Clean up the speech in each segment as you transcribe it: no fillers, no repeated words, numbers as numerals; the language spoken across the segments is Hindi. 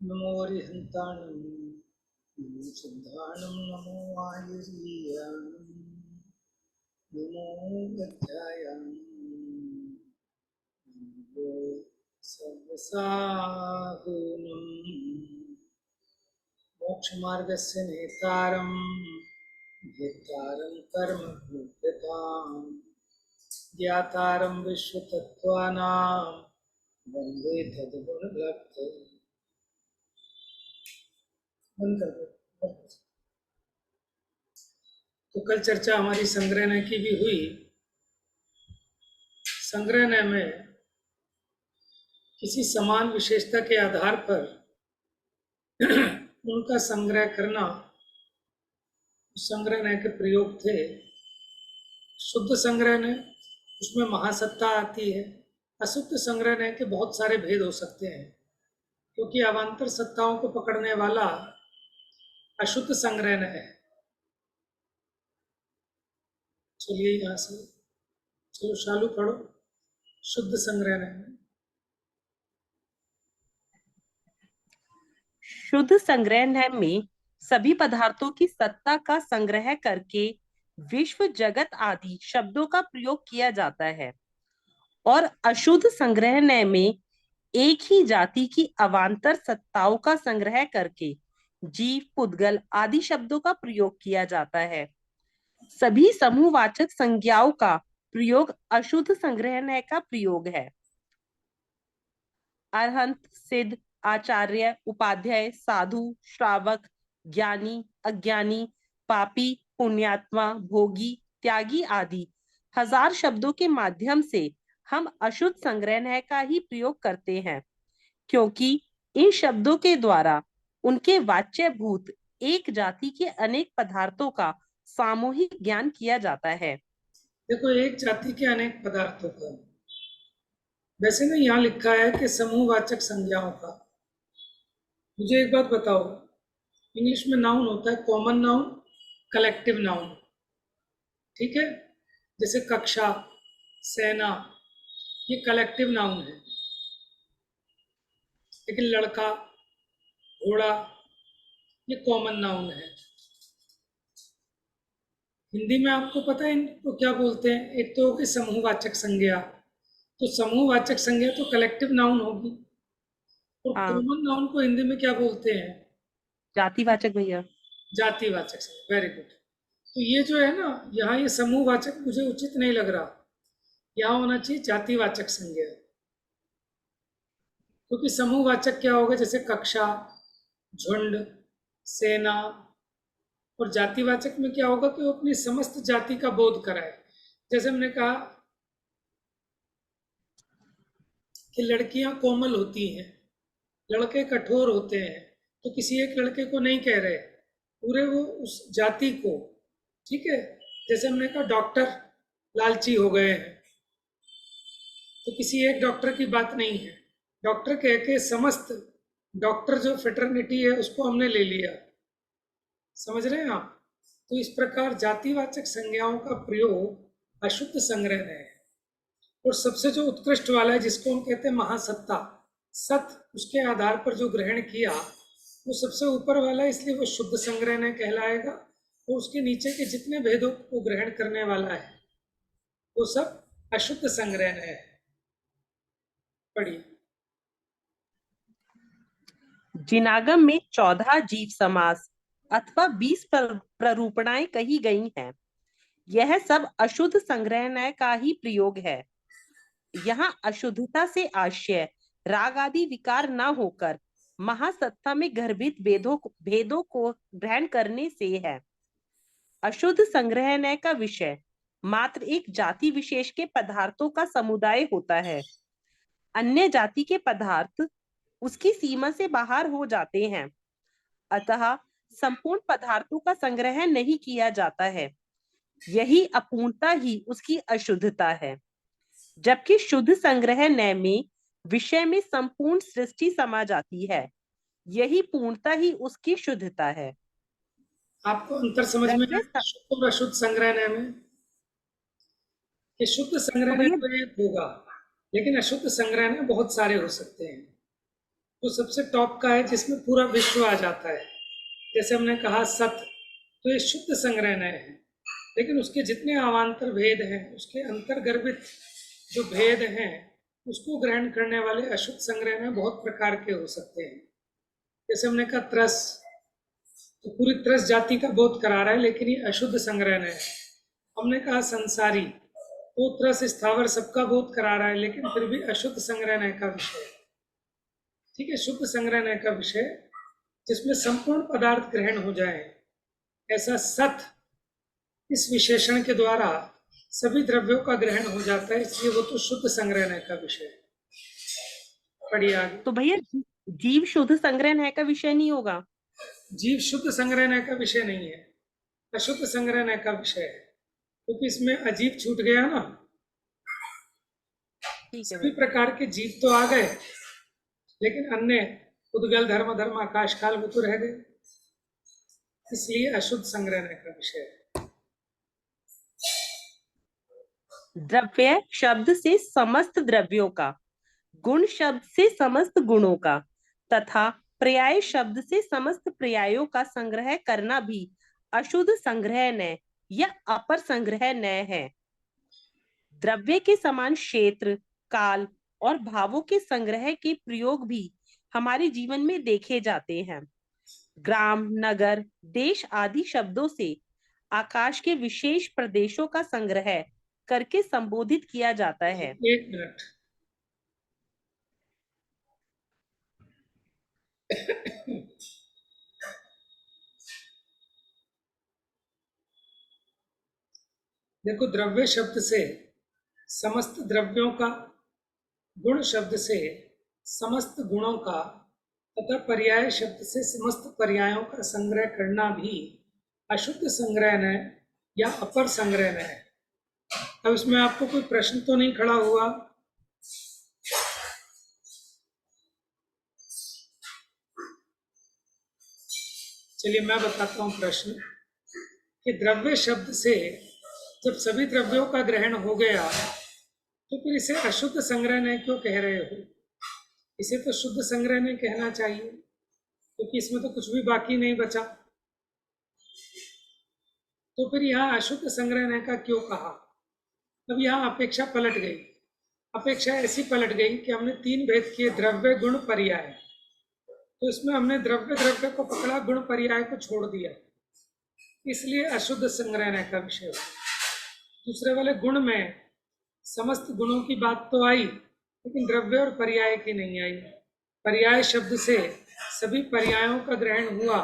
नमो रिहंताणं नमो सिद्धाणं नमो आयुर्याणं नमो गद्यायानं नमो सर्वसाहुनं मोक्षमार्गस्य नेतारं भेत्तारं कर्मभूततां ज्ञातारं विश्वतत्त्वानां वन्दे तद्गुणलब्धे। बंद कर दो। तो कल चर्चा हमारी संग्रहणय की भी हुई। संग्रहणय में किसी समान विशेषता के आधार पर उनका संग्रह करना, संग्रहणय के प्रयोग थे। शुद्ध संग्रहणय, उसमें महासत्ता आती है। अशुद्ध संग्रहणय के बहुत सारे भेद हो सकते हैं, क्योंकि अवान्तर सत्ताओं को पकड़ने वाला अशुद्ध संग्रहणय है। चलिए यहाँ से, चलो शालू पढ़ो शुद्ध संग्रहणय में। शुद्ध संग्रहणय में सभी पदार्थों की सत्ता का संग्रह करके विश्व, जगत आदि शब्दों का प्रयोग किया जाता है, और अशुद्ध संग्रहणय में एक ही जाति की अवान्तर सत्ताओं का संग्रह करके जीव, पुद्गल आदि शब्दों का प्रयोग किया जाता है। सभी समूहवाचक संज्ञाओं का प्रयोग अशुद्ध संग्रहणय का प्रयोग है। अरहंत, सिद्ध, आचार्य, उपाध्याय, साधु, श्रावक, ज्ञानी, अज्ञानी, पापी, पुण्यात्मा, भोगी, त्यागी आदि हजार शब्दों के माध्यम से हम अशुद्ध संग्रहणय का ही प्रयोग करते हैं, क्योंकि इन शब्दों के द्वारा उनके वाच्यभूत एक जाति के अनेक पदार्थों का सामूहिक ज्ञान किया जाता है। देखो, एक जाति के अनेक पदार्थों का, वैसे ना यहाँ लिखा है कि समूहवाचक संज्ञाओं का। मुझे एक बात बताओ, इंग्लिश में नाउन होता है कॉमन नाउन, कलेक्टिव नाउन, ठीक है। जैसे कक्षा, सेना, ये कलेक्टिव नाउन है। लेकिन लड़का, घोड़ा, ये कॉमन नाउन है। हिंदी में आपको पता है इनको क्या बोलते हैं? एक तो होगी समूहवाचक संज्ञा, तो समूहवाचक संज्ञा तो कलेक्टिव नाउन होगी। और हाँ, कॉमन नाउन को हिंदी में क्या बोलते हैं? जातिवाचक भैया। जातिवाचक संज्ञा। Very good. तो ये जो है ना, यहाँ ये समूहवाचक मुझे उचित नहीं लग रहा, यहाँ होना चाहिए जातिवाचक संज्ञा। क्योंकि समूहवाचक क्या होगा? जैसे कक्षा, झुंड, सेना। और जातिवाचक में क्या होगा कि वो अपनी समस्त जाति का बोध कराए। जैसे हमने कहा कि लड़कियां कोमल होती हैं, लड़के कठोर होते हैं, तो किसी एक लड़के को नहीं कह रहे, पूरे वो उस जाति को, ठीक है। जैसे हमने कहा डॉक्टर लालची हो गए हैं, तो किसी एक डॉक्टर की बात नहीं है, डॉक्टर कह के समस्त डॉक्टर जो फेटर्निटी है उसको हमने ले लिया। समझ रहे हैं आप? तो इस प्रकार जातिवाचक संज्ञाओं का प्रयोग अशुद्ध संग्रह है। और सबसे जो उत्कृष्ट वाला है, जिसको हम कहते हैं महासत्ता, सत, उसके आधार पर जो ग्रहण किया, वो सबसे ऊपर वाला है, इसलिए वो शुद्ध संग्रह कहलाएगा। और उसके नीचे के जितने भेदों को ग्रहण करने वाला है वो सब अशुद्ध संग्रह है। पढ़िए। जिनागम में 14 जीव समास अथवा 20 प्ररूपणाएं कही गई हैं। यह सब अशुद्ध संग्रहणय का ही प्रयोग है। यहाँ अशुद्धता से आशय राग आदि विकार न होकर महासत्ता में गर्भित भेदों को ग्रहण करने से है। अशुद्ध संग्रहणय का विषय मात्र एक जाति विशेष के पदार्थों का समुदाय होता है। अन्य जाति के पदार्थ उसकी सीमा से बाहर हो जाते हैं, अतः संपूर्ण पदार्थों का संग्रह नहीं किया जाता है। यही अपूर्णता ही उसकी अशुद्धता है। जबकि शुद्ध संग्रह नय में विषय में संपूर्ण सृष्टि समा जाती है। यही पूर्णता ही उसकी शुद्धता है। आपको अंतर समझ में द्रव्य आया शुद्ध और अशुद्ध संग्रह में? कि शुद्ध तो संग्रह भैया तो एक होगा, लेकिन अशुद्ध संग्रह बहुत सारे हो सकते हैं। जो सबसे टॉप का है, जिसमें पूरा विश्व आ जाता है। जैसे हमने कहा सत, तो ये शुद्ध संग्रहणय है, लेकिन उसके जितने अवान्तर भेद हैं, उसके अंतर्गर्भित जो भेद हैं, उसको ग्रहण करने वाले अशुद्ध संग्रहणय बहुत प्रकार के हो सकते हैं। जैसे हमने कहा त्रस, तो पूरी त्रस जाति का बोध करा रहा है, लेकिन ये अशुद्ध संग्रहणय है। हमने कहा संसारी, तो त्रस स्थावर सबका बोध करा रहा है, लेकिन फिर भी अशुद्ध संग्रहणय का विषय है। ठीक है, शुद्ध संग्रहणय का विषय जिसमें संपूर्ण पदार्थ ग्रहण हो जाए, ऐसा सत इस विशेषण के द्वारा सभी द्रव्यों का ग्रहण हो जाता है, इसलिए वो तो शुद्ध संग्रहणय का विषय है। पढ़िए आगे। तो भैया जीव शुद्ध संग्रहणय का विषय नहीं होगा? जीव शुद्ध संग्रहणय का विषय नहीं है, अशुद्ध संग्रहणय का विषय है, क्योंकि इसमें अजीब छूट गया ना। ठीक है सभी भैया। प्रकार के जीव तो आ गए, लेकिन अन्य उद्गल धर्म धर्म आकाश काल वो तो रह गए, इसलिए अशुद्ध संग्रहणय का विषय है। द्रव्य शब्द से समस्त द्रव्यों का, गुण शब्द से समस्त गुणों का तथा पर्याय शब्द से समस्त पर्यायों का संग्रह करना भी अशुद्ध संग्रहणय या अपर संग्रहणय है। द्रव्य के समान क्षेत्र, काल और भावों के संग्रह के प्रयोग भी हमारे जीवन में देखे जाते हैं। ग्राम, नगर, देश आदि शब्दों से आकाश के विशेष प्रदेशों का संग्रह करके संबोधित किया जाता है। एक मिनट, देखो, द्रव्य शब्द से समस्त द्रव्यों का, गुण शब्द से समस्त गुणों का तथा पर्याय शब्द से समस्त पर्यायों का संग्रह करना भी अशुद्ध संग्रहणय या अपर संग्रहणय है। अब इसमें आपको कोई प्रश्न तो नहीं खड़ा हुआ? चलिए मैं बताता हूँ प्रश्न, कि द्रव्य शब्द से जब सभी द्रव्यों का ग्रहण हो गया, तो फिर इसे अशुद्ध संग्रहणय क्यों कह रहे हो? इसे तो शुद्ध संग्रहणय कहना चाहिए, क्योंकि इसमें तो कुछ भी बाकी नहीं बचा। तो फिर यहाँ अशुद्ध संग्रहणय का क्यों कहा? अब यहाँ अपेक्षा पलट गई। अपेक्षा ऐसी पलट गई कि हमने तीन भेद किए, द्रव्य, गुण, पर्याय। तो इसमें हमने द्रव्य द्रव्य को पकड़ा, गुण पर्याय को छोड़ दिया, इसलिए अशुद्ध संग्रहणय का विषय हुआ। दूसरे वाले गुण में समस्त गुणों की बात तो आई, लेकिन द्रव्य और पर्याय की नहीं आई। पर्याय शब्द से सभी पर्यायों का ग्रहण हुआ,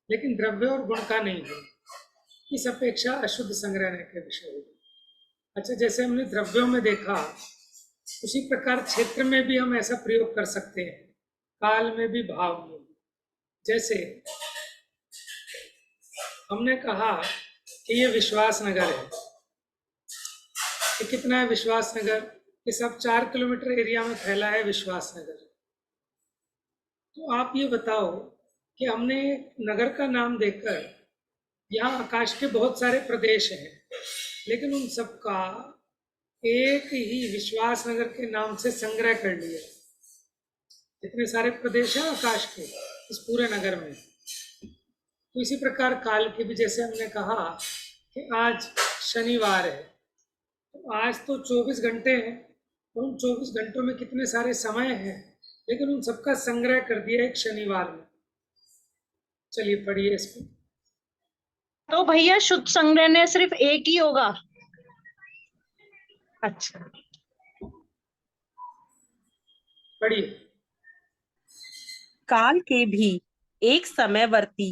लेकिन द्रव्य और गुण का नहीं हुआ। इस अपेक्षा अशुद्ध संग्रहणय के विषय हुआ। अच्छा, जैसे हमने द्रव्यों में देखा, उसी प्रकार क्षेत्र में भी हम ऐसा प्रयोग कर सकते हैं, काल में भी, भाव में भी। जैसे हमने कहा कि ये विश्वास नगर है, कि कितना है विश्वास नगर? ये सब 4 किलोमीटर एरिया में फैला है विश्वास नगर। तो आप ये बताओ कि हमने नगर का नाम देकर, यहाँ आकाश के बहुत सारे प्रदेश हैं, लेकिन उन सबका एक ही विश्वास नगर के नाम से संग्रह कर लिया। जितने सारे प्रदेश हैं आकाश के इस पूरे नगर में, तो इसी प्रकार काल के भी, जैसे हमने कहा कि आज शनिवार है, तो आज तो 24 घंटे हैं, और उन 24 घंटों में कितने सारे समय हैं, लेकिन उन सबका संग्रह कर दिया एक शनिवार में। चलिए पढ़िए इसको। तो भैया शुद्ध संग्रहणय सिर्फ एक ही होगा? अच्छा, पढ़िए। काल के भी एक समयवर्ती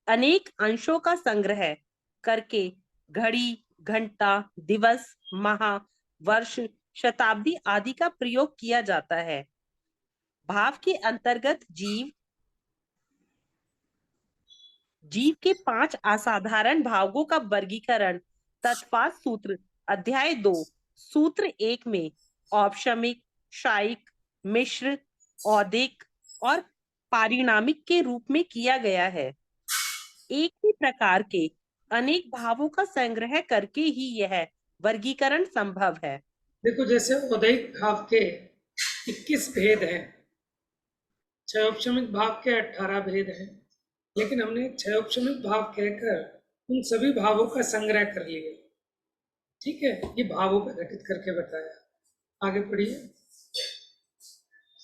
अनेक अंशों का संग्रह करके घड़ी, घंटा, दिवस, माह, वर्ष, शताब्दी आदि का प्रयोग किया जाता है। भाव के अंतर्गत जीव के 5 असाधारण भावों का वर्गीकरण तत्पाद सूत्र अध्याय 2 सूत्र 1 में औपशमिक, शायिक, मिश्र, औदिक और पारिणामिक के रूप में किया गया है। एक ही प्रकार के अनेक भावों का संग्रह करके ही यह वर्गीकरण संभव है। देखो, जैसे औदैहिक भाव के 21 भेद हैं, क्षयोपशमिक भाव के 18 भेद हैं, लेकिन हमने क्षयोपशमिक भाव कहकर उन सभी भावों का संग्रह कर लिया। ठीक है, ये भावों पर घटित करके बताया। आगे पढ़िए।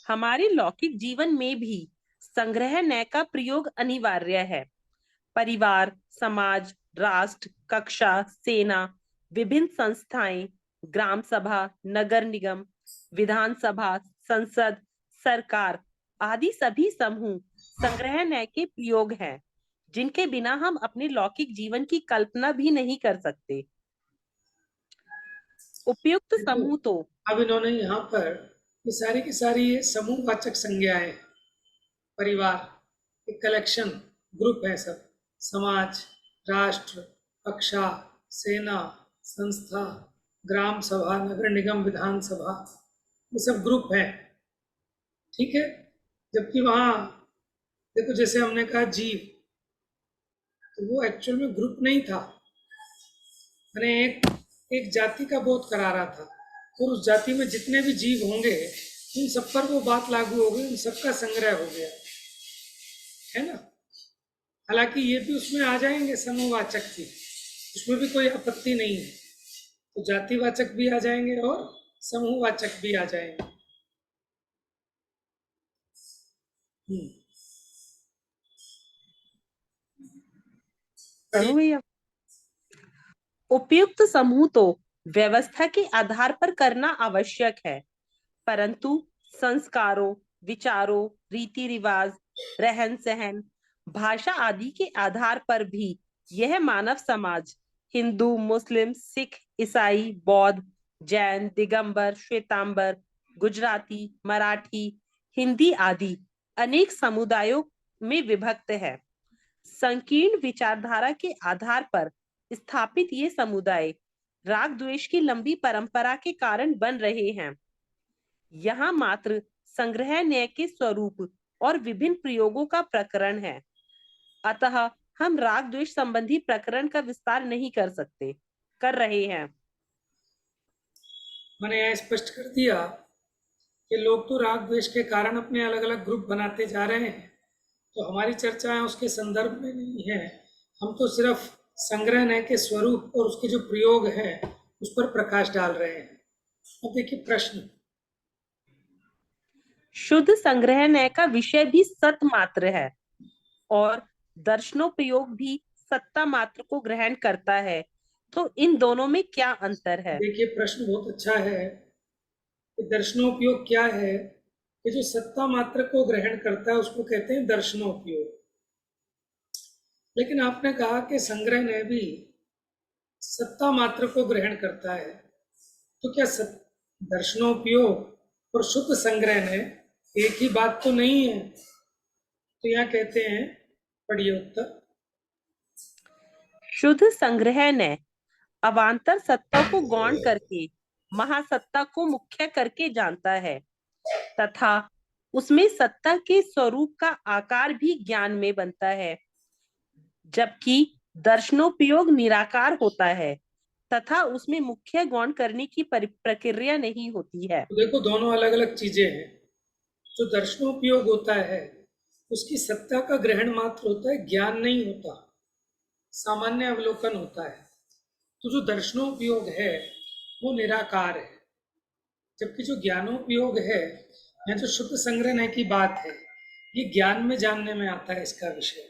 हमारे लौकिक जीवन में भी संग्रह नय का प्रयोग अनिवार्य है। परिवार, समाज, राष्ट्र, कक्षा, सेना, विभिन्न संस्थाएं, ग्राम सभा, नगर निगम, विधानसभा, संसद, सरकार आदि सभी समूह संग्रह नय के प्रयोग हैं, जिनके बिना हम अपने लौकिक जीवन की कल्पना भी नहीं कर सकते। उपयुक्त समूह तो अब इन्होंने यहाँ पर ये सारी की सारी ये समूहवाचक संज्ञाएं, परिवार एक कलेक्शन, ग्रुप है सब, समाज, राष्ट्र, कक्षा, सेना, संस्था, ग्राम सभा, नगर निगम, विधानसभा, ये सब ग्रुप हैं। ठीक है, जबकि वहाँ देखो जैसे हमने कहा जीव, तो वो एक्चुअल में ग्रुप नहीं था, मैंने एक जाति का बोध करा रहा था, और उस जाति में जितने भी जीव होंगे उन सब पर वो बात लागू हो गई, उन सबका संग्रह हो गया, है ना। हालांकि ये भी उसमें आ जाएंगे समूहवाचक भी, उसमें भी कोई आपत्ति नहीं है, तो जातिवाचक भी आ जाएंगे और समूहवाचक भी आ जाएंगे। पढ़ो भैया। उपयुक्त समूह तो व्यवस्था के आधार पर करना आवश्यक है, परंतु संस्कारों, विचारों, रीति रिवाज, रहन सहन, भाषा आदि के आधार पर भी यह मानव समाज हिंदू, मुस्लिम, सिख, ईसाई, बौद्ध, जैन, दिगंबर, श्वेतांबर, गुजराती, मराठी, हिंदी आदि अनेक समुदायों में विभक्त है। संकीर्ण विचारधारा के आधार पर स्थापित ये समुदाय राग द्वेष की लंबी परंपरा के कारण बन रहे हैं। यहाँ मात्र संग्रह न्याय के स्वरूप और विभिन्न प्रयोगों का प्रकरण है, अतः हम राग द्वेष संबंधी प्रकरण का विस्तार नहीं कर रहे हैं। मैंने यह स्पष्ट कर दिया कि लोग तो राग द्वेष के कारण अपने अलग अलग ग्रुप बनाते जा रहे हैं, तो हमारी चर्चाएं उसके संदर्भ में नहीं है, हम तो सिर्फ संग्रह न्याय के स्वरूप और उसके जो प्रयोग हैं उस पर प्रकाश डाल रहे हैं। अब देखिए प्रश्न, शुद्ध संग्रह न्याय का विषय भी सत मात्र है और दर्शनोपयोग भी सत्ता मात्र को ग्रहण करता है, तो इन दोनों में क्या अंतर है? देखिए प्रश्न बहुत अच्छा है कि दर्शनोपयोग क्या है, कि जो सत्ता मात्र को ग्रहण करता है उसको कहते हैं दर्शनोपयोग। लेकिन आपने कहा कि संग्रह न्याय भी सत्ता मात्र को ग्रहण करता है, तो क्या दर्शनोपयोग और शुद्ध संग्रह न्याय एक ही बात तो नहीं है? तो यहाँ कहते हैं, पढ़िए उत्तर। शुद्ध संग्रह न्याय अवान्तर सत्ता को गौण करके महासत्ता को मुख्य करके जानता है, तथा उसमें सत्ता के स्वरूप का आकार भी ज्ञान में बनता है, जबकि दर्शनोपयोग निराकार होता है तथा उसमें मुख्य गौण करने की प्रक्रिया नहीं होती है। तो देखो दोनों अलग अलग चीजें हैं। जो दर्शनोपयोग होता है उसकी सत्ता का ग्रहण मात्र होता है, ज्ञान नहीं होता, सामान्य अवलोकन होता है। तो जो दर्शनोपयोग है वो निराकार है, जबकि जो ज्ञानोपयोग है या जो शुद्ध संग्रह की बात है ये ज्ञान में जानने में आता है इसका विषय।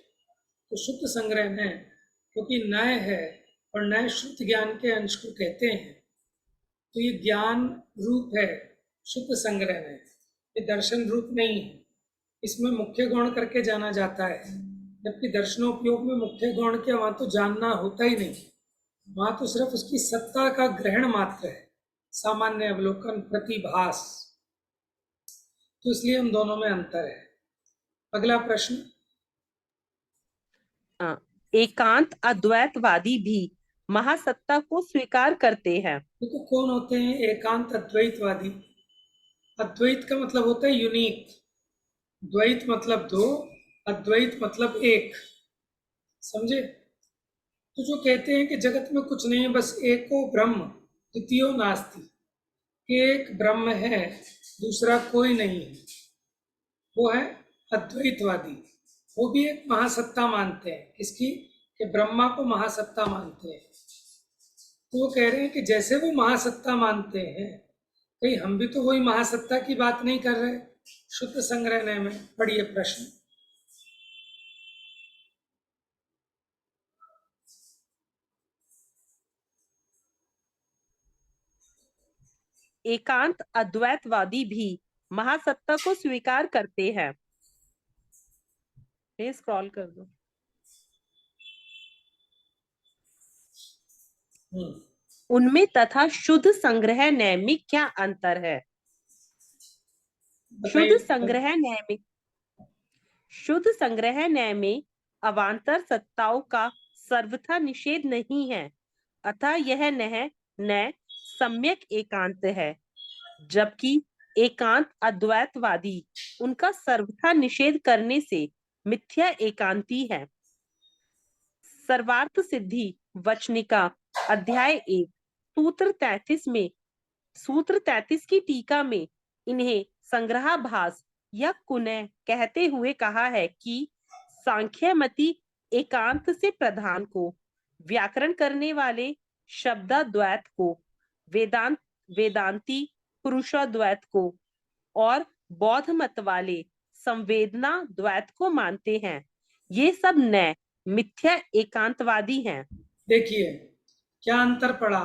तो शुद्ध संग्रह क्योंकि नय है और नय शुद्ध ज्ञान के अंश को कहते हैं, तो ये ज्ञान रूप है शुद्ध संग्रह, ये दर्शन रूप नहीं है, इसमें मुख्य गौण करके जाना जाता है, जबकि दर्शनोपयोग में मुख्य गौण क्या, वहाँ तो जानना होता ही नहीं, वहाँ तो सिर्फ उसकी सत्ता का ग्रहण मात्र है, सामान्य अवलोकन, प्रतिभास। तो इसलिए उन दोनों में अंतर है। अगला प्रश्न, एकांत अद्वैतवादी भी महासत्ता को स्वीकार करते हैं। देखो कौन होते हैं एकांत अद्वैतवादी? अद्वैत का मतलब होता है यूनिक, द्वैत मतलब दो, अद्वैत मतलब एक, समझे। तो जो कहते हैं कि जगत में कुछ नहीं है, बस एको ब्रह्म द्वितीयो नास्ति, एक ब्रह्म है दूसरा कोई नहीं है, वो है अद्वैतवादी, वो भी एक महासत्ता मानते हैं। किसकी? कि ब्रह्मा को महासत्ता मानते हैं। तो वो कह रहे हैं कि जैसे वो महासत्ता मानते हैं, कहीं हम भी तो वही महासत्ता की बात नहीं कर रहे? शुद्ध संग्रहणय में पढ़िए प्रश्न। एकांत अद्वैतवादी भी महासत्ता को स्वीकार करते हैं। स्क्रॉल कर दो। उनमें तथा शुद्ध संग्रह न्याय में क्या अंतर है? बताइए। शुद्ध संग्रह न्याय में अवान्तर सत्ताओं का सर्वथा निषेध नहीं है, अतः यह न्याय सम्यक एकांत है, जबकि एकांत अद्वैतवादी उनका सर्वथा निषेध करने से मिथ्या एकांती है। सर्वार्थ सिद्धि वचनिका अध्याय 1 सूत्र 33 की टीका में इन्हें संग्रहाभास या कुनय कहते हुए कहा है कि सांख्यमति एकांत से प्रधान को, व्याकरण करने वाले शब्दाद्वैत को, वेदांती पुरुषाद्वैत को और बौद्ध मत वाले संवेदना द्वैत को मानते हैं। ये सब नए मिथ्या एकांतवादी हैं। देखिए क्या अंतर पड़ा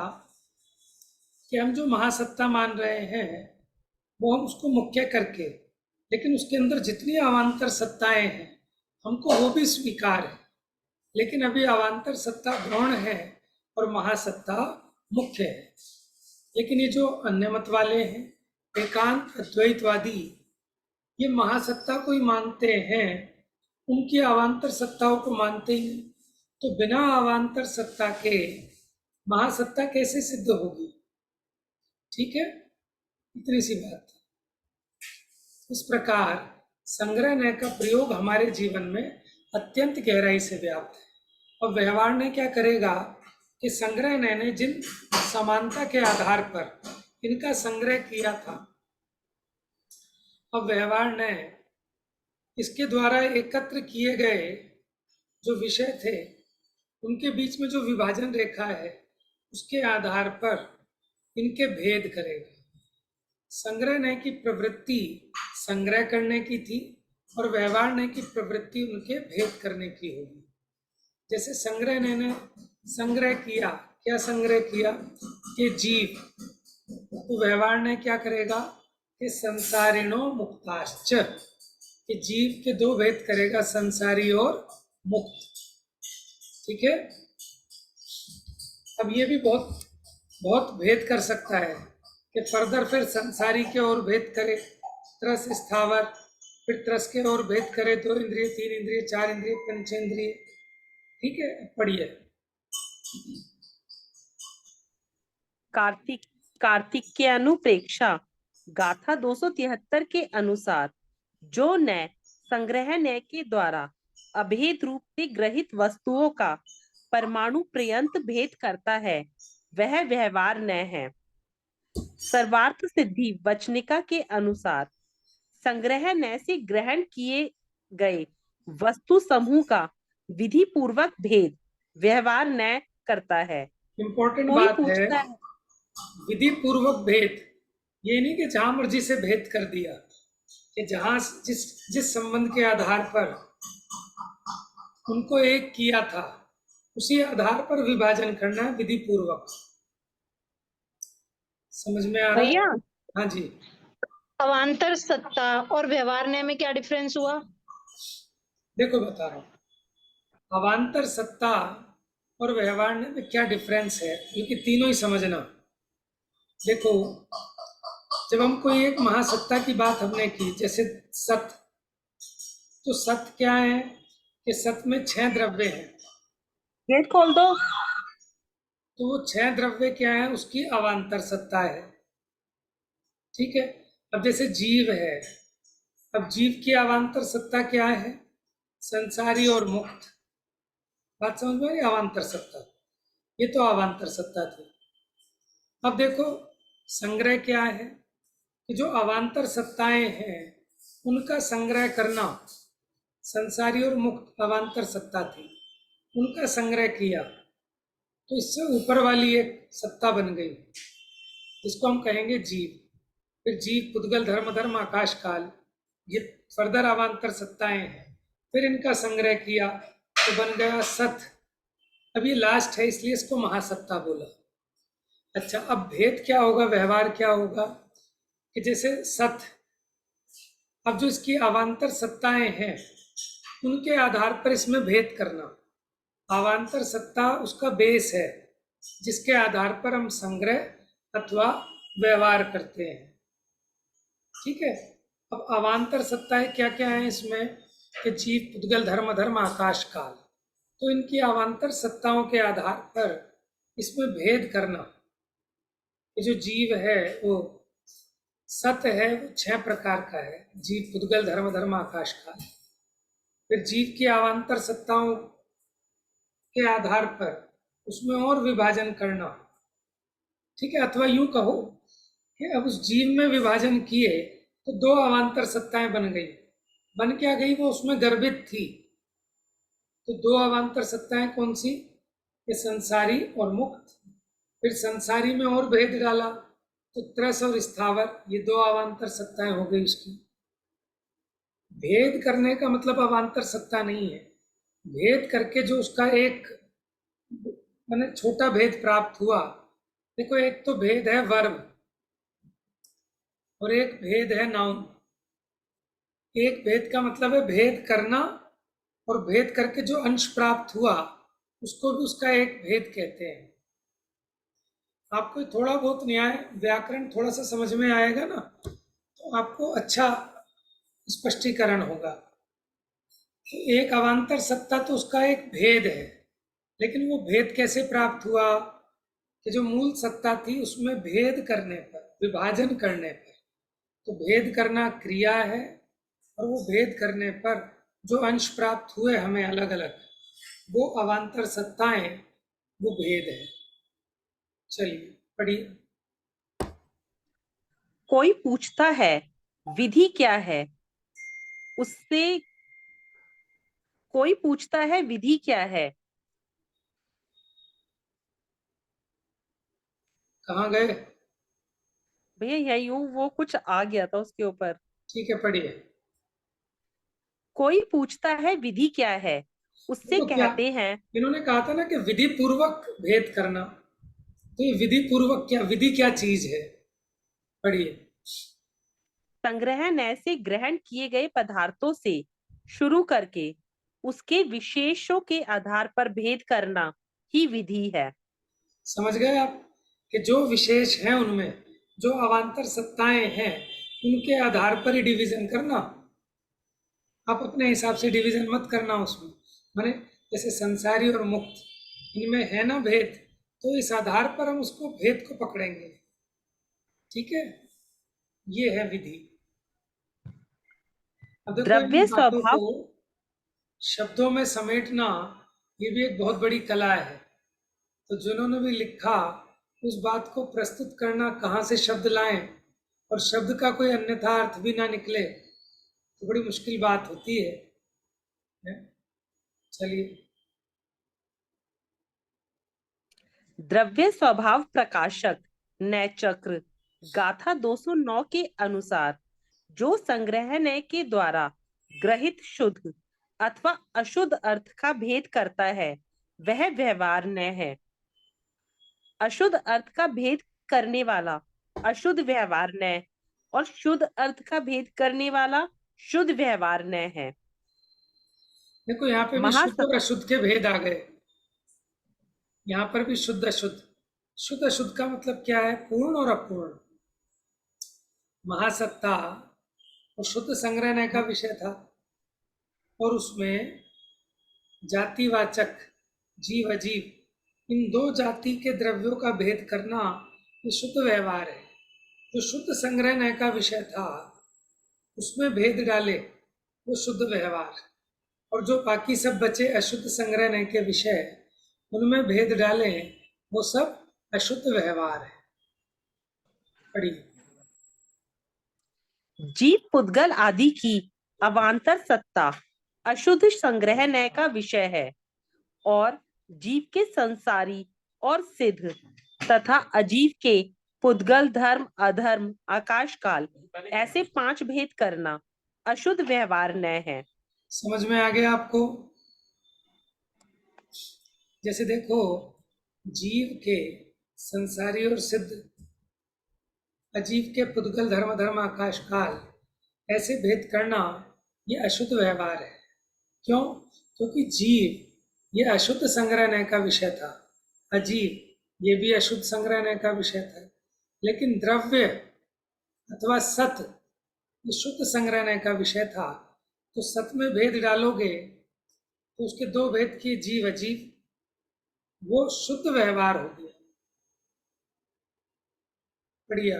कि हम जो महासत्ता मान रहे हैं वो हम उसको मुख्य करके, लेकिन उसके अंदर जितनी अवान्तर सत्ताएं हैं हमको वो भी स्वीकार है, लेकिन अभी अवान्तर सत्ता गौण है और महासत्ता मुख्य है। लेकिन ये जो अन्य मत वाले हैं, एकांत अद्वैतवादी, ये महासत्ता को ही मानते हैं, उनकी अवान्तर सत्ताओं को मानते ही नहीं। तो बिना अवान्तर सत्ता के महासत्ता कैसे सिद्ध होगी? ठीक है, इतनी सी बात। इस प्रकार संग्रह न्याय का प्रयोग हमारे जीवन में अत्यंत गहराई से व्याप्त है। और व्यवहार न्याय क्या करेगा कि संग्रह न्याय ने जिन समानता के आधार पर इनका संग्रह किया था, अब व्यवहार न्याय इसके द्वारा एकत्र किए गए जो विषय थे उनके बीच में जो विभाजन रेखा है उसके आधार पर इनके भेद करेगा। संग्रह न्याय की प्रवृत्ति संग्रह करने की थी और व्यवहार न्याय की प्रवृत्ति उनके भेद करने की होगी। जैसे संग्रह न्याय ने संग्रह किया, क्या संग्रह किया कि जीव, तो व्यवहार न्याय क्या करेगा कि संसारिणो मुक्ताश्च, कि जीव के दो भेद करेगा, संसारी और मुक्त। ठीक है, अब ये भी बहुत बहुत भेद कर सकता है कि फर्दर फिर संसारी के और भेद करे, त्रस स्थावर, फिर त्रस के और भेद करे, 2 इंद्रिय 3 इंद्रिय 4 इंद्रिय पंचेंद्रिय। ठीक है, पढ़िए। कार्तिकेयानुप्रेक्षा गाथा 273 के अनुसार जो न्याय संग्रह न्याय के द्वारा अभेद रूप से ग्रहित वस्तुओं का परमाणु पर्यंत भेद करता है वह व्यवहार न्याय है। सर्वार्थ सिद्धि वचनिका के अनुसार संग्रह न्याय से ग्रहण किए गए वस्तु समूह का विधि पूर्वक भेद व्यवहार न्याय करता है। इंपॉर्टेंट कोई बात है पूछता है विधि पूर्वक भेद, ये नहीं कि जहां मर्जी से भेद कर दिया, कि जहां जिस संबंध के आधार पर उनको एक किया था उसी आधार पर विभाजन करना है विधि पूर्वक। समझ में आ रहा है? भैया, हाँ जी, अवान्तर सत्ता और व्यवहार न्याय में क्या डिफरेंस हुआ? देखो बता रहा हूँ। अवान्तर सत्ता और व्यवहार न्याय में क्या डिफरेंस है, क्योंकि तीनों ही समझना। देखो, जब हम कोई एक महासत्ता की बात हमने की, जैसे सत, तो सत क्या है कि सत में 6 द्रव्य हैं। गेट खोल दो। तो वो 6 द्रव्य क्या है, उसकी अवान्तर सत्ता है। ठीक है, अब जैसे जीव है, अब जीव की अवान्तर सत्ता क्या है, संसारी और मुक्त। बात समझ में आ रही? अवान्तर सत्ता, ये तो अवान्तर सत्ता थी। अब देखो संग्रह क्या है कि जो अवान्तर सत्ताएं हैं उनका संग्रह करना, संसारी और मुक्त अवान्तर सत्ता थी, उनका संग्रह किया, तो इससे ऊपर वाली एक सत्ता बन गई जिसको हम कहेंगे जीव। फिर जीव, पुद्गल, धर्म, धर्म, आकाश, काल, ये फर्दर अवान्तर सत्ताएं हैं। फिर इनका संग्रह किया तो बन गया सत। अब ये लास्ट है इसलिए इसको महासत्ता बोला। अच्छा, अब भेद क्या होगा, व्यवहार क्या होगा कि जैसे सत, अब जो इसकी अवान्तर सत्ताएं हैं उनके आधार पर इसमें भेद करना। अवान्तर सत्ता उसका बेस है जिसके आधार पर हम संग्रह अथवा व्यवहार करते हैं। ठीक है। अब अवान्तर सत्ताएं क्या क्या है इसमें कि जीव, पुद्गल, धर्म, धर्म, आकाश, काल, तो इनकी अवान्तर सत्ताओं के आधार पर इसमें भेद करना। ये जो जीव है वो सत है, वो 6 प्रकार का है, जीव, पुद्गल, धर्म, धर्म, आकाश, काल। फिर जीव की अवान्तर सत्ताओं के आधार पर उसमें और विभाजन करना। ठीक है। अथवा यूं कहो कि अब उस जीव में विभाजन किए तो 2 अवान्तर सत्ताएं बन गई। बन क्या गई, वो उसमें गर्भित थी। तो 2 अवान्तर सत्ताएं कौन सी, ये संसारी और मुक्त। फिर संसारी में और भेद डाला तो त्रस और स्थावर, ये 2 अवान्तर सत्ताएं हो गई उसकी। भेद करने का मतलब अवान्तर सत्ता नहीं है, भेद करके जो उसका एक माने छोटा भेद प्राप्त हुआ। देखो, एक तो भेद है वर्ब और एक भेद है नाउन। एक भेद का मतलब है भेद करना, और भेद करके जो अंश प्राप्त हुआ उसको भी उसका एक भेद कहते हैं। आपको थोड़ा बहुत न्याय व्याकरण थोड़ा सा समझ में आएगा ना, तो आपको अच्छा स्पष्टीकरण होगा। तो एक अवान्तर सत्ता तो उसका एक भेद है, लेकिन वो भेद कैसे प्राप्त हुआ कि जो मूल सत्ता थी उसमें भेद करने पर, विभाजन करने पर, तो भेद करना क्रिया है, और वो भेद करने पर जो अंश प्राप्त हुए हमें अलग अलग, वो अवान्तर सत्ताएं, वो भेद है। चलिए पढ़िए। कोई पूछता है विधि क्या है, उससे कोई पूछता है विधि क्या है। कहाँ गए? भैया यही हूँ, वो कुछ आ गया था उसके ऊपर। ठीक है, पढ़िए। कोई पूछता है विधि क्या है, उससे देखो क्या कहते हैं। इन्होंने कहा था ना कि विधि पूर्वक भेद करना, तो ये विधि पूर्वक क्या, विधि क्या चीज है, पढ़िए। संग्रहण से ग्रहण किए गए पदार्थों से शुरू करके उसके विशेषों के आधार पर भेद करना ही विधि है। समझ गए आप कि जो विशेष हैं उनमें जो अवान्तर सत्ताएं हैं उनके आधार पर ही डिवीजन करना। आप अपने हिसाब से डिवीजन मत करना उसमें। माने जैसे संसारी और मुक्त, इनमें है ना भेद, तो इस आधार पर हम उसको भेद को पकड़ेंगे। ठीक है, ये है विधि। अब देखो, इन द्रव्य बातों स्वभाव को शब्दों में समेटना ये भी एक बहुत बड़ी कला है। तो जिन्होंने भी लिखा उस बात को प्रस्तुत करना, कहाँ से शब्द लाएं और शब्द का कोई अन्यथा अर्थ भी ना निकले, तो बड़ी मुश्किल बात होती है। चलिए। द्रव्य स्वभाव प्रकाशक नैचक्र गाथा 209 के अनुसार जो संग्रहणय के द्वारा ग्रहित शुद्ध अथवा अशुद्ध अर्थ का भेद करता है वह व्यवहार न है। अशुद्ध अर्थ का भेद करने वाला अशुद्ध व्यवहार न, और शुद्ध अर्थ का भेद करने वाला शुद्ध व्यवहार न है। देखो, यहाँ पे भी शुद्ध महासत्ता और अशुद्ध के भेद आ गए। यहाँ पर भी शुद्ध अशुद्ध, शुद्ध अशुद्ध का मतलब क्या है, पूर्ण और अपूर्ण। महासत्ता और शुद्ध संग्रहणय का विषय था, और उसमें जातिवाचक जीव अजीव इन 2 जाति के द्रव्यों का भेद करना ये शुद्ध व्यवहार है। जो शुद्ध संग्रहणय का विषय था उसमें भेद डाले वो शुद्ध व्यवहार, और जो बाकी सब बचे अशुद्ध संग्रहणय के विषय उनमें भेद डाले वो सब अशुद्ध व्यवहार है। पढ़िए। जीव पुद्गल आदि की अवान्तर सत्ता अशुद्ध संग्रह नय का विषय है और जीव के संसारी और सिद्ध तथा अजीव के पुद्गल धर्म अधर्म आकाश काल ऐसे 5 भेद करना अशुद्ध व्यवहार नय है। समझ में आ गया आपको? जैसे देखो, जीव के संसारी और सिद्ध, अजीव के पुद्गल धर्म धर्म आकाश काल ऐसे भेद करना ये अशुद्ध व्यवहार है। क्यों? क्योंकि जीव ये अशुद्ध संग्रहणय का विषय था, अजीव ये भी अशुद्ध संग्रहणय का विषय था, लेकिन द्रव्य अथवा सत ये शुद्ध संग्रहणय का विषय था। तो सत में भेद डालोगे तो उसके 2 भेद किए, जीव अजीव, वो शुद्ध व्यवहार हो गया। बढ़िया।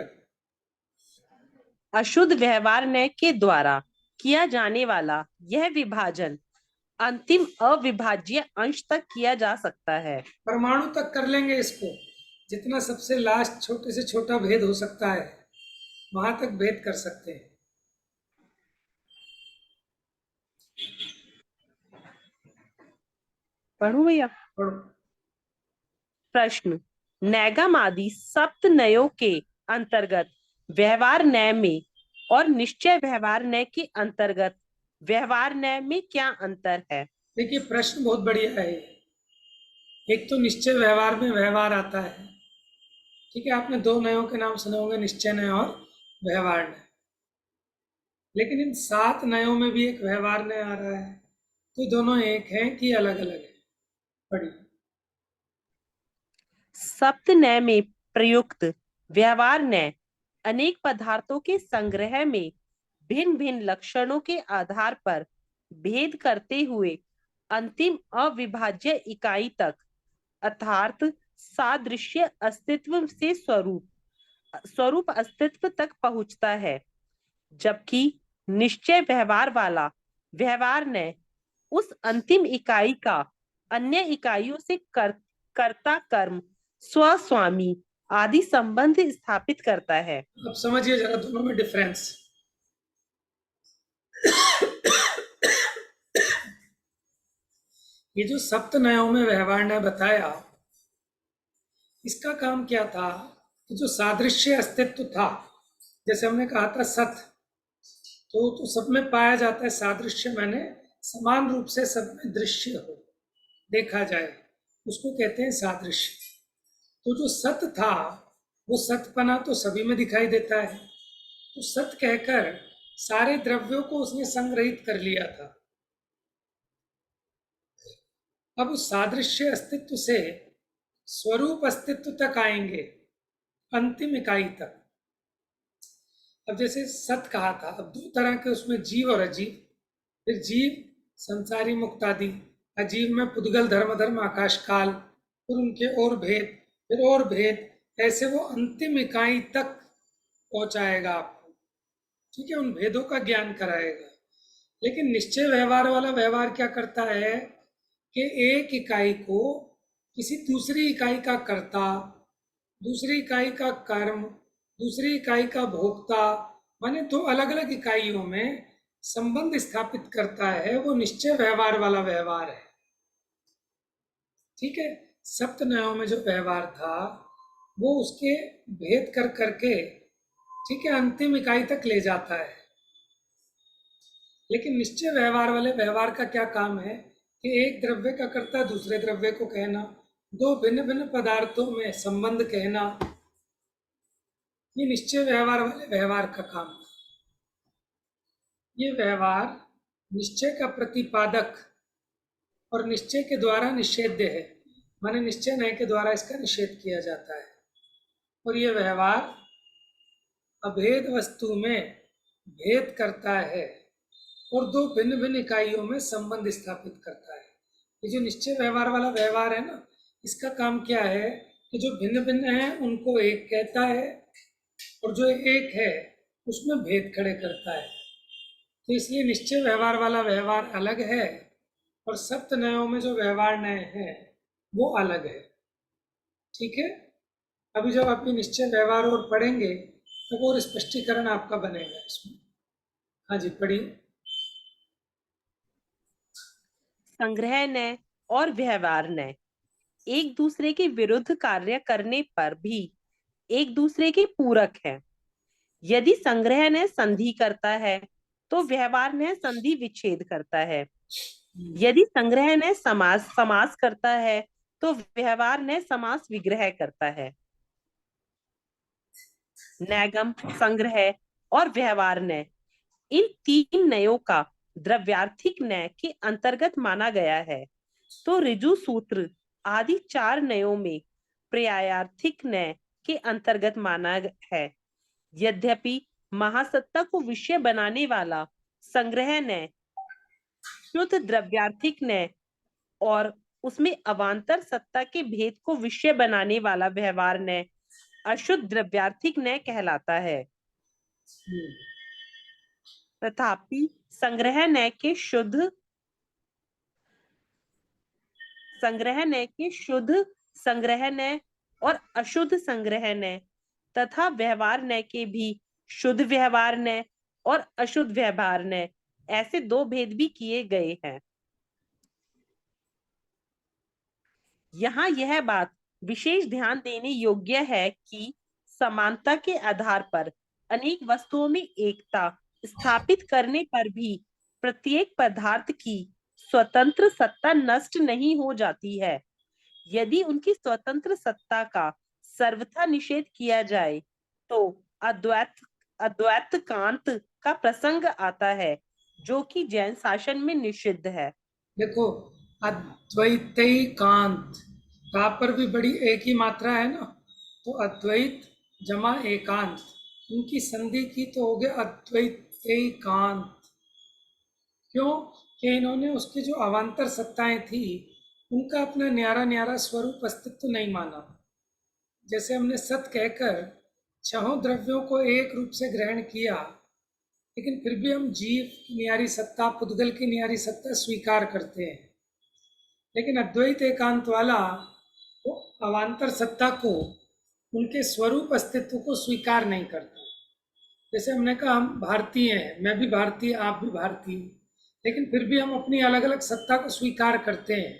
अशुद्ध व्यवहार नय के द्वारा किया जाने वाला यह विभाजन अंतिम अविभाज्य अंश तक किया जा सकता है। परमाणु तक कर लेंगे इसको, जितना सबसे लास्ट छोटे से छोटा भेद हो सकता है वहां तक भेद कर सकते हैं। पढ़ूं भैया? और प्रश्न, नैगम आदि सप्त नयों के अंतर्गत व्यवहार न्याय में और निश्चय व्यवहार न्याय के अंतर्गत व्यवहार न्याय में क्या अंतर है? देखिए, प्रश्न बहुत बढ़िया है। एक तो निश्चय व्यवहार में व्यवहार आता है, ठीक है, आपने 2 नयों के नाम सुने होंगे, निश्चय नय और व्यवहार नय। लेकिन इन 7 नयों में भी एक व्यवहार नय आ रहा है, तो दोनों एक हैं कि अलग अलग है? बढ़िया। सप्त न्याय में प्रयुक्त व्यवहार न्याय अनेक पदार्थों के संग्रह में भिन्न भिन्न लक्षणों के आधार पर भेद करते हुए अंतिम अविभाज्य इकाई तक अर्थात सादृश्य अस्तित्व से स्वरूप अस्तित्व तक पहुंचता है, जबकि निश्चय व्यवहार वाला व्यवहार ने उस अंतिम इकाई का अन्य इकाइयों से कर्ता कर्म स्वस्वामी आदि संबंध स्थापित करता है। अब समझिए जरा दोनों में डिफरेंस। ये जो सप्त नयों में व्यवहार ने बताया, इसका काम क्या था कि जो सादृश्य अस्तित्व था, जैसे हमने कहा था सत, तो सब में पाया जाता है सादृश्य, माने समान रूप से सब में दृश्य हो, देखा जाए, उसको कहते हैं सादृश्य। तो जो सत था वो सतपना तो सभी में दिखाई देता है, तो सत कहकर सारे द्रव्यों को उसने संग्रहित कर लिया था। अब उस सादृश्य अस्तित्व से स्वरूप अस्तित्व तक आएंगे, अंतिम इकाई तक। अब जैसे सत कहा था, अब 2 तरह के उसमें जीव और अजीव, फिर जीव संसारी मुक्त आदि, अजीव में पुद्गल धर्म धर्म आकाश काल, फिर उनके और भेद, फिर और भेद, ऐसे वो अंतिम इकाई तक पहुंचाएगा आपको, ठीक है, उन भेदों का ज्ञान कराएगा। लेकिन निश्चय व्यवहार वाला व्यवहार क्या करता है कि एक इकाई को किसी दूसरी इकाई का कर्ता, दूसरी इकाई का कर्म, दूसरी इकाई का भोक्ता, माने 2 अलग अलग इकाइयों में संबंध स्थापित करता है, वो निश्चय व्यवहार वाला व्यवहार है। ठीक है, सप्त नयों में जो व्यवहार था वो उसके भेद कर करके, ठीक है, अंतिम इकाई तक ले जाता है। लेकिन निश्चय व्यवहार वाले व्यवहार का क्या काम है कि एक द्रव्य का कर्ता दूसरे द्रव्य को कहना, 2 भिन्न भिन्न पदार्थों में संबंध कहना, ये निश्चय व्यवहार वाले व्यवहार का काम था। ये व्यवहार निश्चय का प्रतिपादक और निश्चय के द्वारा निषेध्य है, माने निश्चय नय के द्वारा इसका निषेध किया जाता है। और ये व्यवहार अभेद वस्तु में भेद करता है और 2 भिन्न भिन्न इकाइयों में संबंध स्थापित करता है। ये जो निश्चय व्यवहार वाला व्यवहार है ना, इसका काम क्या है कि जो भिन्न भिन्न है उनको एक कहता है और जो एक है उसमें भेद खड़े करता है। तो इसलिए निश्चय व्यवहार वाला व्यवहार अलग है और सप्त नयों में जो व्यवहार नय है वो अलग है। ठीक है, अभी जब आप निश्चय व्यवहार और पढ़ेंगे तब और स्पष्टीकरण आपका बनेगा इसमें। हाँ जी, पढ़िए। संग्रह नय और व्यवहार नय एक दूसरे के विरुद्ध कार्य करने पर भी एक दूसरे के पूरक है। यदि संग्रह नय संधि करता है तो व्यवहार नय संधि विच्छेद करता है। यदि संग्रह नय समास समास करता है तो व्यवहार नय समास विग्रह करता है। नैगम, संग्रह और व्यवहार नय इन तीन नयों का द्रव्यार्थिक नय के अंतर्गत माना गया है, तो ऋजु सूत्र आदि चार नयों में पर्यायार्थिक नय के अंतर्गत माना है। यद्यपि महासत्ता को विषय बनाने वाला संग्रह नय शुद्ध द्रव्यार्थिक नय और उसमें अवांतर सत्ता के भेद को विषय बनाने वाला व्यवहार नय अशुद्ध द्रव्यार्थिक नय कहलाता है। तथापि संग्रह नय के शुद्ध संग्रह नय और अशुद्ध संग्रह नय तथा व्यवहार नय के भी शुद्ध व्यवहार नय और अशुद्ध व्यवहार नय ऐसे दो भेद भी किए गए हैं। यहाँ यह बात विशेष ध्यान देने योग्य है कि समानता के आधार पर अनेक वस्तुओं में एकता स्थापित करने पर भी प्रत्येक पदार्थ की स्वतंत्र सत्ता नष्ट नहीं हो जाती है। यदि उनकी स्वतंत्र सत्ता का सर्वथा निषेध किया जाए तो अद्वैत कांत का प्रसंग आता है, जो कि जैन शासन में निषिद्ध है। देखो, अद्वैतैकांत का पर भी बड़ी एक ही मात्रा है ना, तो अद्वैत जमा एकांत, इनकी संधि की तो हो गया अद्वैतैकांत। क्यों? कि इन्होंने उसकी जो अवान्तर सत्ताएं थी उनका अपना न्यारा न्यारा स्वरूप अस्तित्व नहीं माना। जैसे हमने सत कहकर छहों द्रव्यों को एक रूप से ग्रहण किया, लेकिन फिर भी हम जीव की न्यारी सत्ता, पुद्गल की न्यारी सत्ता स्वीकार करते हैं। लेकिन अद्वैत एकांत वाला वो अवान्तर सत्ता को, उनके स्वरूप अस्तित्व को स्वीकार नहीं करता। जैसे हमने कहा हम भारतीय हैं, मैं भी भारतीय, आप भी भारतीय, लेकिन फिर भी हम अपनी अलग अलग सत्ता को स्वीकार करते हैं।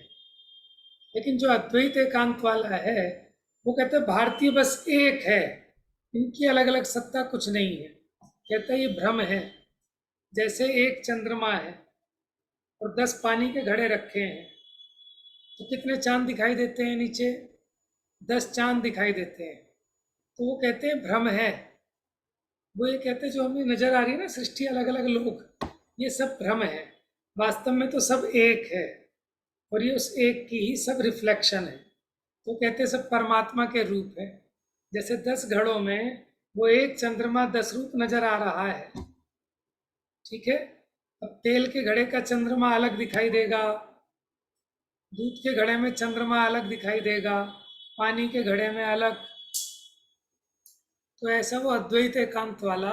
लेकिन जो अद्वैत एकांत वाला है वो कहते हैं भारतीय बस एक है, इनकी अलग अलग सत्ता कुछ नहीं है। कहता है ये भ्रम है। जैसे एक चंद्रमा है और 10 पानी के घड़े रखे हैं, तो कितने चांद दिखाई देते हैं नीचे? 10 चांद दिखाई देते हैं। तो वो कहते हैं भ्रम है। वो ये कहते हैं जो हमें नजर आ रही है ना सृष्टि, अलग अलग लोग, ये सब भ्रम है। वास्तव में तो सब एक है और ये उस एक की ही सब रिफ्लेक्शन है। तो कहते हैं सब परमात्मा के रूप है। जैसे 10 घड़ों में वो एक चंद्रमा 10 रूप नजर आ रहा है, ठीक है। अब तेल के घड़े का चंद्रमा अलग दिखाई देगा, दूध के घड़े में चंद्रमा अलग दिखाई देगा, पानी के घड़े में अलग। तो ऐसा वो अद्वैत एकांत वाला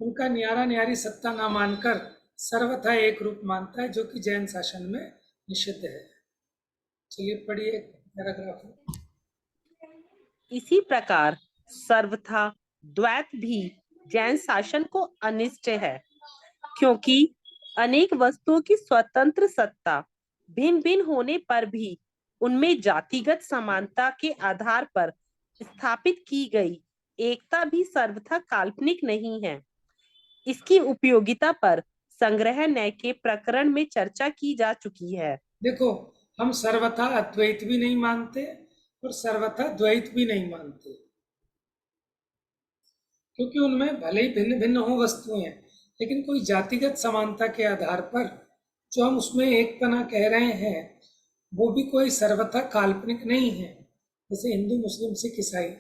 उनका न्यारा न्यारी सत्ता ना मानकर सर्वथा एक रूप मानता है, जो कि जैन शासन में निषिद्ध है। चलिए पढ़िए पैराग्राफ। इसी प्रकार सर्वथा द्वैत भी जैन शासन को अनिष्ट है, क्योंकि अनेक वस्तुओं की स्वतंत्र सत्ता भिन्न भिन्न होने पर भी उनमें जातिगत समानता के आधार पर स्थापित की गई एकता भी सर्वथा काल्पनिक नहीं है। इसकी उपयोगिता पर संग्रह न्याय के प्रकरण में चर्चा की जा चुकी है। देखो, हम सर्वथा अद्वैत भी नहीं मानते और सर्वथा द्वैत भी नहीं मानते, क्योंकि उनमें भले ही भिन्न भिन्न हो वस्तुएं, लेकिन कोई जातिगत समानता के आधार पर जो हम उसमें एकपना कह रहे हैं वो भी कोई सर्वथा काल्पनिक नहीं है। जैसे हिंदू, मुस्लिम, सिख, ईसाई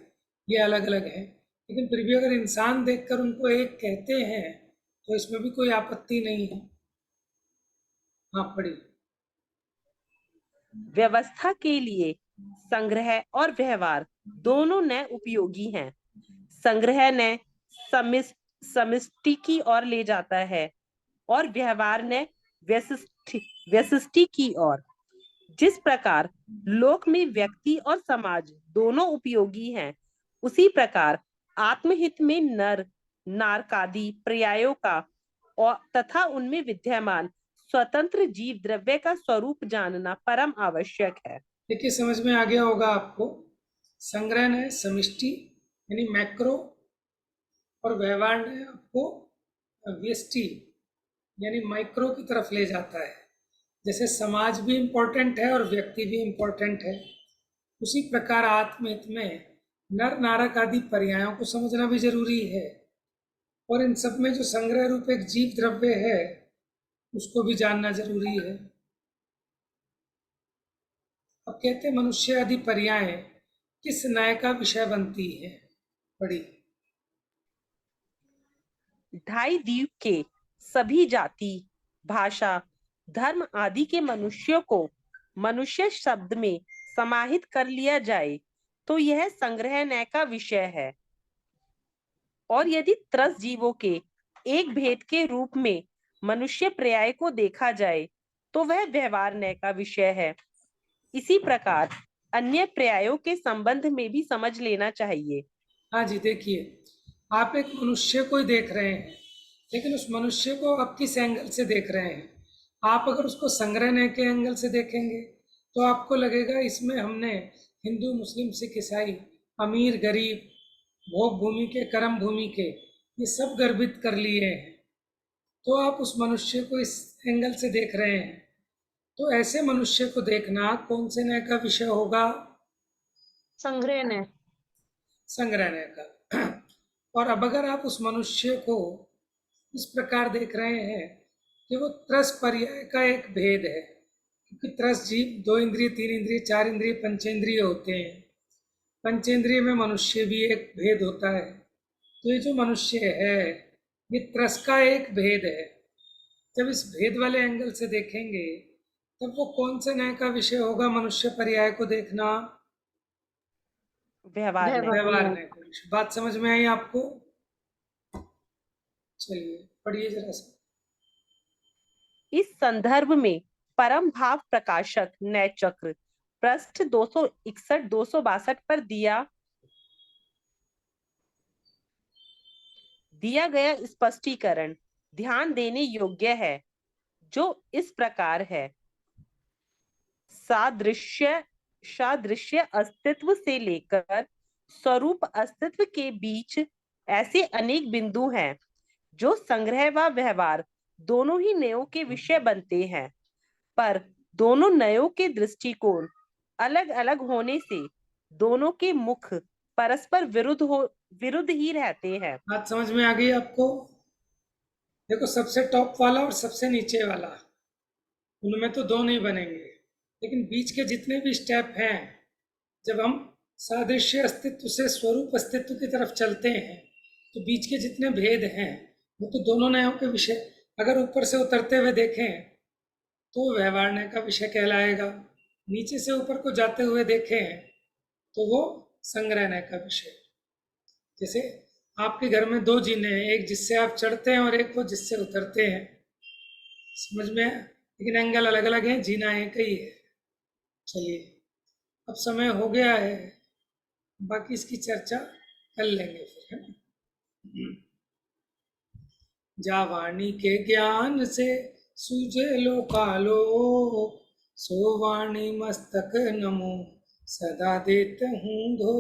ये अलग अलग हैं, लेकिन फिर भी अगर इंसान देखकर उनको एक कहते हैं तो इसमें भी कोई आपत्ति नहीं है। हाँ पढ़िए। व्यवस्था के लिए संग्रह और व्यवहार दोनों नए उपयोगी हैं। संग्रह ने समष्टि की ओर ले जाता है और व्यवहार ने व्यष्टि की ओर। जिस प्रकार लोक में व्यक्ति और समाज दोनों उपयोगी हैं, उसी प्रकार आत्महित में नर नारकादि पर्यायों का और तथा उनमें विद्यमान स्वतंत्र जीव द्रव्य का स्वरूप जानना परम आवश्यक है। देखिए समझ में आ गया होगा आपको। संग्रहण समिष्टि यानी मैक्रो, और व्यवहार ने आपको व्यष्टि यानी माइक्रो की तरफ ले जाता है। जैसे समाज भी इम्पोर्टेंट है और व्यक्ति भी इम्पोर्टेंट है, उसी प्रकार आत्महित में नर नारक आदि पर्यायों को समझना भी जरूरी है, और इन सब में जो संग्रह रूप एक जीव द्रव्य है उसको भी जानना जरूरी है। अब कहते हैं मनुष्य आदि पर्याय किस न्याय का विषय बनती है? पढ़ी। ढाई द्वीप के सभी जाति, भाषा, धर्म आदि के मनुष्यों को मनुष्य शब्द में समाहित कर लिया जाए तो यह संग्रह न्याय का विषय है। और यदि त्रस जीवों के एक भेद के रूप में मनुष्य पर्याय को देखा जाए तो वह व्यवहार न्याय का विषय है। इसी प्रकार अन्य पर्यायों के संबंध में भी समझ लेना चाहिए। हाँ जी, देखिए आप एक मनुष्य को ही देख रहे हैं, लेकिन उस मनुष्य को आप किस एंगल से देख रहे हैं? आप अगर उसको संग्रहण के एंगल से देखेंगे तो आपको लगेगा इसमें हमने हिंदू, मुस्लिम, सिख, ईसाई, अमीर, गरीब, भोग भूमि के, कर्म भूमि के, ये सब गर्भित कर लिए हैं। तो आप उस मनुष्य को इस एंगल से देख रहे हैं, तो ऐसे मनुष्य को देखना कौन से न्याय का विषय होगा? संग्रहण संग्रहण का। और अब अगर आप उस मनुष्य को इस प्रकार देख रहे हैं कि वो त्रस पर्याय का एक भेद है, क्योंकि त्रस जीव 2 इंद्रिय, 3 इंद्रिय, 4 इंद्रिय, पंचेंद्रिय होते हैं। पंचेंद्रिय में मनुष्य भी एक भेद होता है। तो ये जो मनुष्य है ये त्रस का एक भेद है। जब इस भेद वाले एंगल से देखेंगे तब वो कौन से न्याय का विषय होगा? मनुष्य पर्याय को देखना व्यवहार न्याय। व्यवहार न्याय का विषय। बात समझ में आई आपको? चलिए पढ़िए जरा सा। इस संदर्भ में परम भाव प्रकाशक न्याय चक्र पृष्ठ 261-262 पर दिया गया स्पष्टीकरण ध्यान देने योग्य है, जो इस प्रकार है। सादृश्य अस्तित्व से लेकर स्वरूप अस्तित्व के बीच ऐसे अनेक बिंदु हैं जो संग्रह व व्यवहार दोनों ही नयों के विषय बनते हैं, पर दोनों नयों के दृष्टिकोण अलग अलग होने से दोनों के मुख परस्पर विरुद्ध ही रहते हैं। बात समझ में आ गई आपको? देखो सबसे टॉप वाला और सबसे नीचे वाला, उनमें तो दो नहीं बनेंगे, लेकिन बीच के जितने भी स्टेप हैं, जब हम सादृश्य अस्तित्व से स्वरूप अस्तित्व की तरफ चलते हैं तो बीच के जितने भेद हैं वो तो दोनों न्यायों के विषय। अगर ऊपर से उतरते हुए देखें तो व्यवहार न्याय का विषय कहलाएगा, नीचे से ऊपर को जाते हुए देखें तो वो संग्रह न्याय का विषय। जैसे आपके घर में 2 जीने हैं, एक जिससे आप चढ़ते हैं और एक वो जिससे उतरते हैं। समझ में आया? लेकिन एंगल अलग अलग है, जीना एक ही है। चलिए अब समय हो गया है, बाकी इसकी चर्चा कर लेंगे फिर, है ना? जा वाणी के ज्ञान से सूझे लो कालो, सो वाणी मस्तक नमो सदा देते हूँ धो।